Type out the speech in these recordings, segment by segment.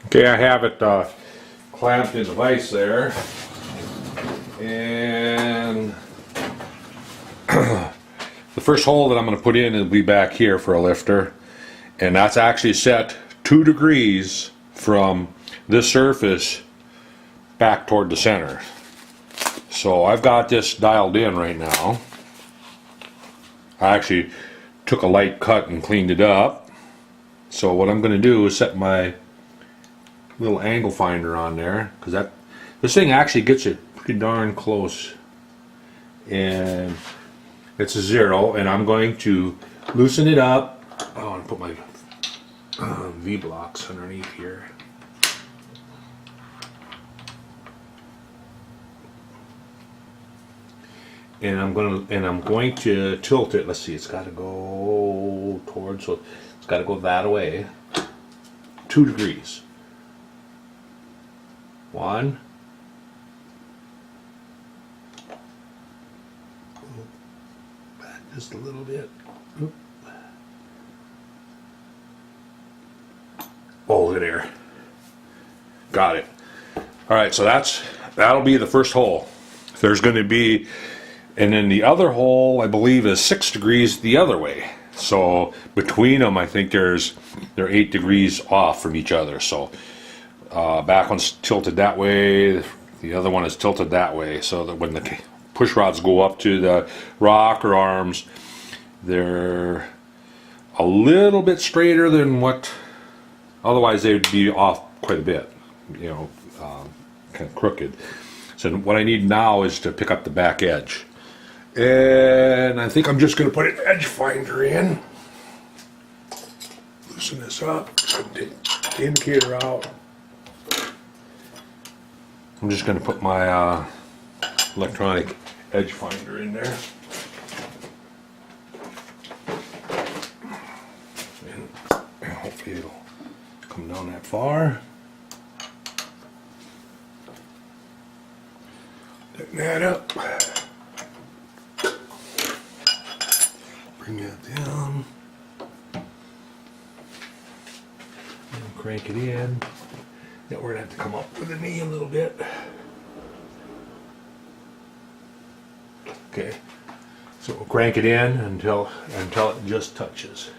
Okay, I have it clamped in the vise there, and the first hole that I'm going to put in will be back here for a lifter, and that's actually set 2 degrees from this surface back toward the center. So I've got this dialed in right now. I actually took a light cut and cleaned it up. So what I'm going to do is set my little angle finder on there, because this thing actually gets it pretty darn close, and it's a 0, and I'm going to loosen it up. I want to put my V blocks underneath here. And I'm going to tilt it. Let's see, it's got to go towards, so it's got to go that way. 2 degrees. 1. Back just a little bit. Oop. Over there. Got it. All right, so that'll be the first hole. There's going to be, and then the other hole I believe is 6 degrees the other way. So between them, I think they're 8 degrees off from each other. So back one's tilted that way, the other one is tilted that way, so that when the push rods go up to the rocker arms, they're a little bit straighter than what, otherwise they'd be off quite a bit, you know, kind of crooked. So what I need now is to pick up the back edge. And I think I'm just going to put an edge finder in. Loosen this up, take the indicator out. I'm just going to put my electronic edge finder in there. And hopefully it'll come down that far. Tighten that up. Bring that down. And crank it in. Now we're going to have to come up with the knee a little bit. Okay, so we'll crank it in until it just touches.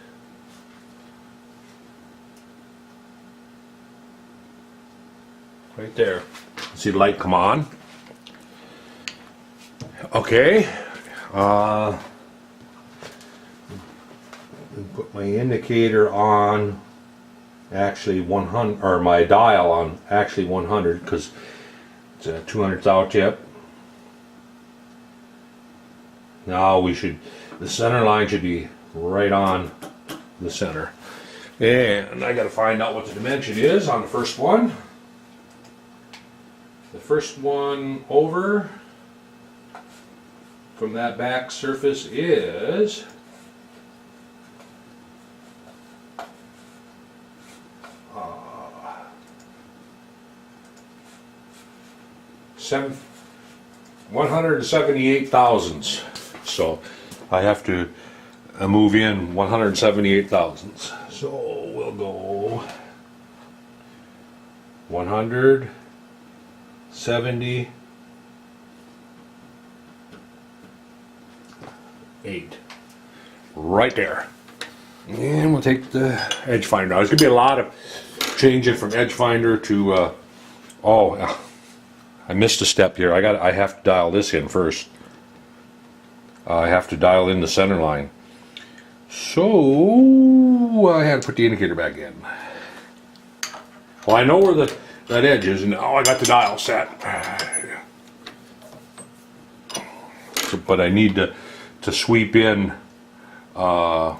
Right there. See the light come on? Okay. Put my indicator on actually 100, or my dial on actually 100, because it's a 200 thou tip. Now the center line should be right on the center. And I got to find out what the dimension is on the first one. The first one over from that back surface is 178 thousandths. So I have to move in 178 thousandths. So we'll go 178 right there. And we'll take the edge finder out. There's going to be a lot of changing from edge finder to I missed a step here. I have to dial this in first. I have to dial in the center line. So I had to put the indicator back in. Well, I know where that edge is, and now I got the dial set. So, but I need to sweep in the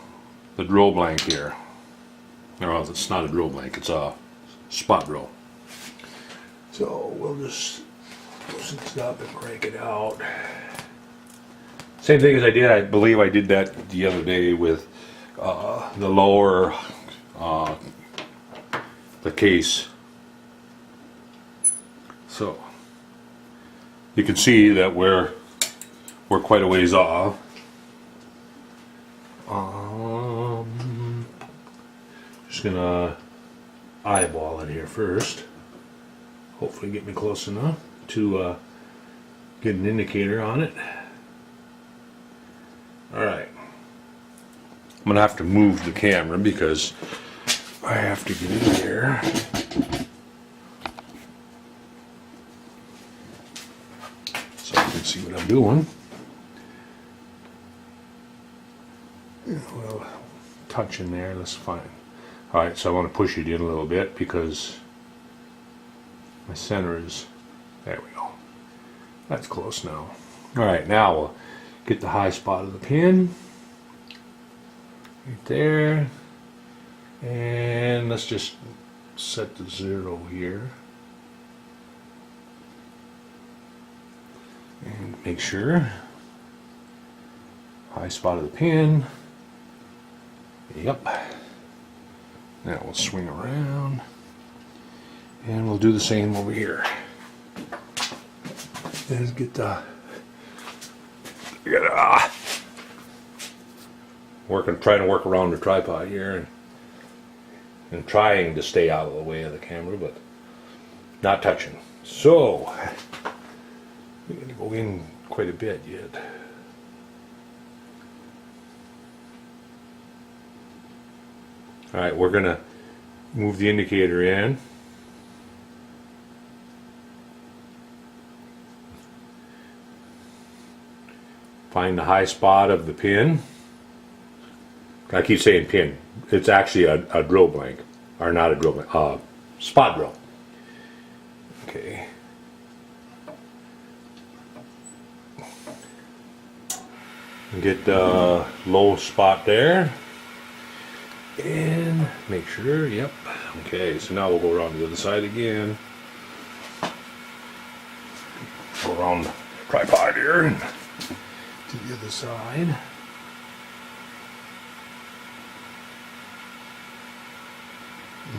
drill blank here. No, it's not a drill blank. It's a spot drill. So we'll just loosen this up and crank it out. Same thing as I believe I did that the other day with the lower, the case. So you can see that we're quite a ways off. Just gonna eyeball it here first. Hopefully get me close enough to get an indicator on it. Alright. I'm going to have to move the camera because I have to get in here. So I can see what I'm doing. Well, touch in there, that's fine. Alright, so I want to push it in a little bit because my center is, there we go. That's close now. Alright, now we'll get the high spot of the pin. Right there. And let's just set the 0 here. And make sure. High spot of the pin. Yep. Now we'll swing around. And we'll do the same over here. Let's get the... trying to work around the tripod here and trying to stay out of the way of the camera, but not touching. So we're going to go in quite a bit yet. Alright, we're going to move the indicator in. Find the high spot of the pin. I keep saying pin. It's actually a drill blank. Or not a drill blank. Spot drill. Okay. Get the low spot there. And make sure, yep. Okay, so now we'll go around to the other side again. Go around the tripod here and to the other side.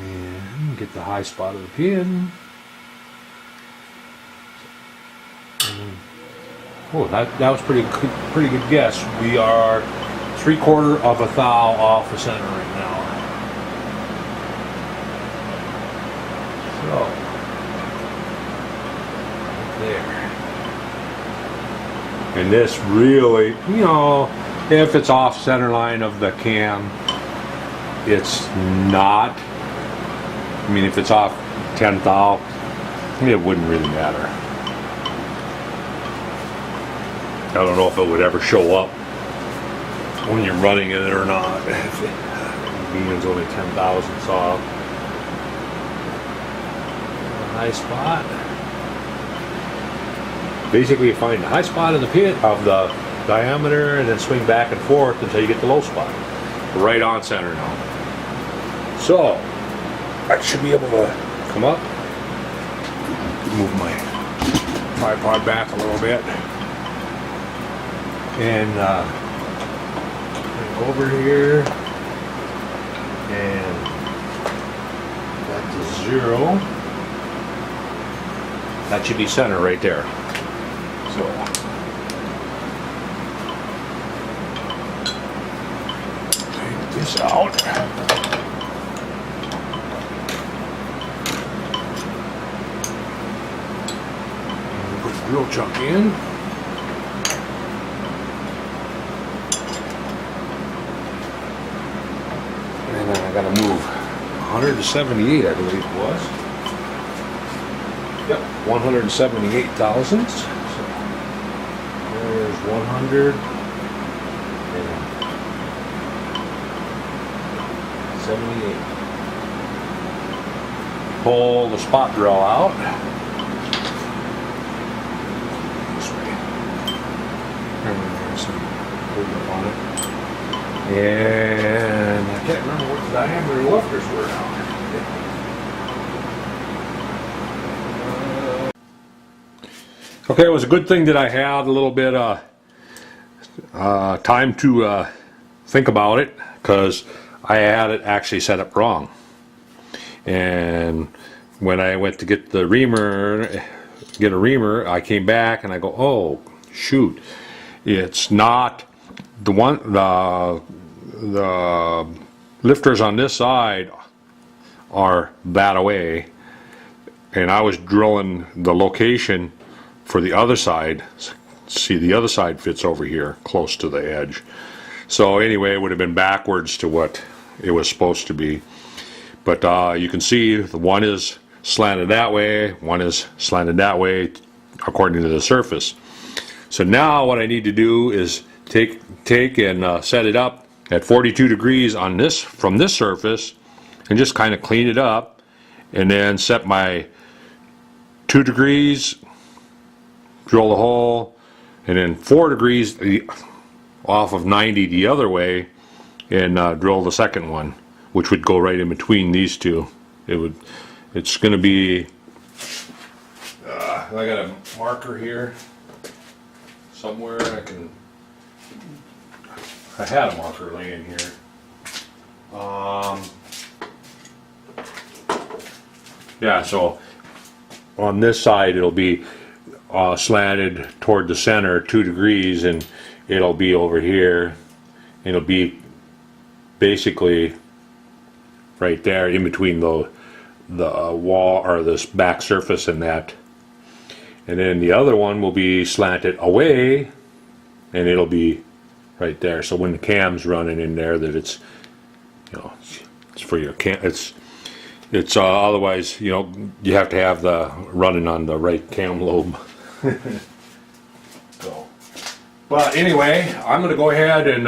And get the high spot of the pin. Oh, that was pretty good guess. We are 3/4 of a thou off the center right now. So right there. And this really, you know, if it's off center line of the cam, it's not. I mean, if it's off 10 thou, it wouldn't really matter. I don't know if it would ever show up when you're running it or not. Being's only 10 thousandths off. High spot. Basically, you find the high spot of the pin of the diameter, and then swing back and forth until you get the low spot. Right on center now. So I should be able to come up. Move my tripod back a little bit. And over here, and back to 0. That should be center right there. So take this out. And put the drill chuck in. I gotta move 178, I believe it was. Yep, 178 thousandths. So there's 178. Pull the spot drill out. This way. And there's some movement on it. And I can't remember what the diameter lifters were now. Okay, it was a good thing that I had a little bit of time to think about it, because I had it actually set up wrong. And when I went to get the reamer, I came back and I go, oh shoot, it's not the one, the lifters on this side are that away, and I was drilling the location for the other side. See, the other side fits over here close to the edge. So anyway, it would have been backwards to what it was supposed to be. But you can see the one is slanted that way, one is slanted that way according to the surface. So now what I need to do is take and set it up at 42 degrees on this, from this surface, and just kind of clean it up, and then set my 2 degrees, drill the hole, and then 4 degrees off of 90 the other way, and drill the second one, which would go right in between these two. It's going to be, I got a marker here somewhere. I had a marker laying here. Yeah, so on this side it'll be slanted toward the center 2 degrees, and it'll be over here. It'll be basically right there in between the wall or this back surface and that. And then the other one will be slanted away, and it'll be right there. So when the cam's running in there, that it's, you know, it's for your cam. It's otherwise, you know, you have to have the running on the right cam lobe. So, but anyway, I'm going to go ahead and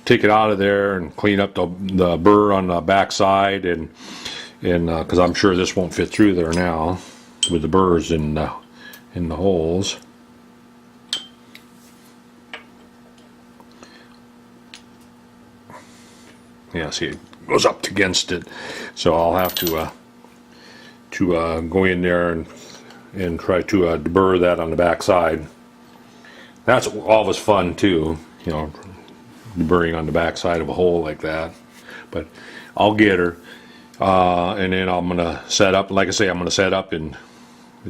take it out of there and clean up the burr on the back side, and because I'm sure this won't fit through there now with the burrs in the holes. Yeah, see, it goes up against it, so I'll have to go in there and try to deburr that on the back side. That's always fun too, you know, deburring on the back side of a hole like that. But I'll get her, and then I'm gonna set up. Like I say, I'm gonna set up and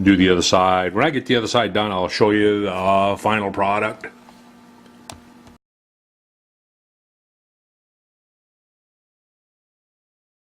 do the other side. When I get the other side done, I'll show you the final product.